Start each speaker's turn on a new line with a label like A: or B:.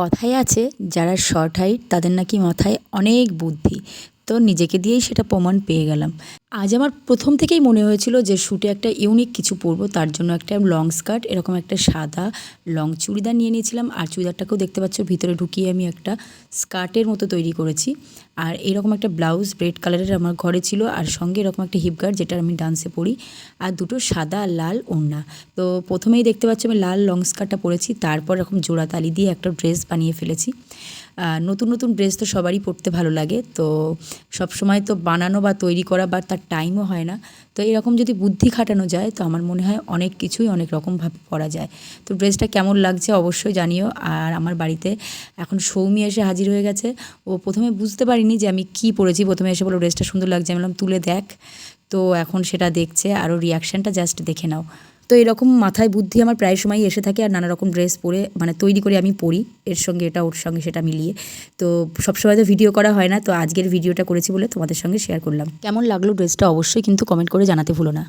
A: কথায় আছে যারা শর্ট হাইট তাদের নাকি মাথায় অনেক বুদ্ধি। তো নিজেকে দিয়েই সেটা প্রমাণ পেয়ে গেলাম। আজ আমার প্রথম থেকেই মনে হয়েছিল যে শ্যুটে একটা ইউনিক কিছু পরবো, তার জন্য একটা লং স্কার্ট, এরকম একটা সাদা লং চুড়িদার নিয়ে নিয়েছিলাম। আর চুড়িদারটাকেও দেখতে পাচ্ছ ভিতরে ঢুকিয়ে আমি একটা স্কার্টের মতো তৈরি করেছি। আর এরকম একটা ব্লাউজ রেড কালারের আমার ঘরে ছিল, আর সঙ্গে এরকম একটা হিপ গার্ড যেটা আমি ডান্সে পরি, আর দুটো সাদা আর লাল ওড়না। তো প্রথমেই দেখতে পাচ্ছ আমি লাল লং স্কার্টটা পরেছি, তারপর এরকম জোড়া তালি দিয়ে একটা ড্রেস বানিয়ে ফেলেছি। নতুন নতুন ড্রেস তো সবারই পরতে ভালো লাগে, তো সব সময় তো বানানো বা তৈরি করা বা তার টাইমও হয় না। তো এরকম যদি বুদ্ধি খাটানো যায় তো আমার মনে হয় অনেক কিছুই অনেক রকমভাবে পরা যায়। তো ড্রেসটা কেমন লাগছে অবশ্যই জানিও। আর আমার বাড়িতে এখন সৌমি এসে হাজির হয়ে গেছে। ও প্রথমে বুঝতে পারিনি যে আমি কি পরেছি, প্রথমে এসে বললো ড্রেসটা সুন্দর লাগছে, আমি বললাম তুলে দেখ। তো এখন সেটা দেখছে, আর ওর রিয়াকশানটা জাস্ট দেখে নাও। তো এরকম মাথায় বুদ্ধি আমার প্রায় সময়ই এসে থাকে, আর নানা রকম ড্রেস পরে মানে তৈরি করে আমি পরি, এর সঙ্গে এটা ওর সঙ্গে সেটা মিলিয়ে। তো সবসময় তো ভিডিও করা হয় না, তো আজকের ভিডিওটা করেছি বলে তোমাদের সঙ্গে শেয়ার করলাম। কেমন লাগলো ড্রেসটা অবশ্যই কিন্তু কমেন্ট করে জানাতে ভুলো না।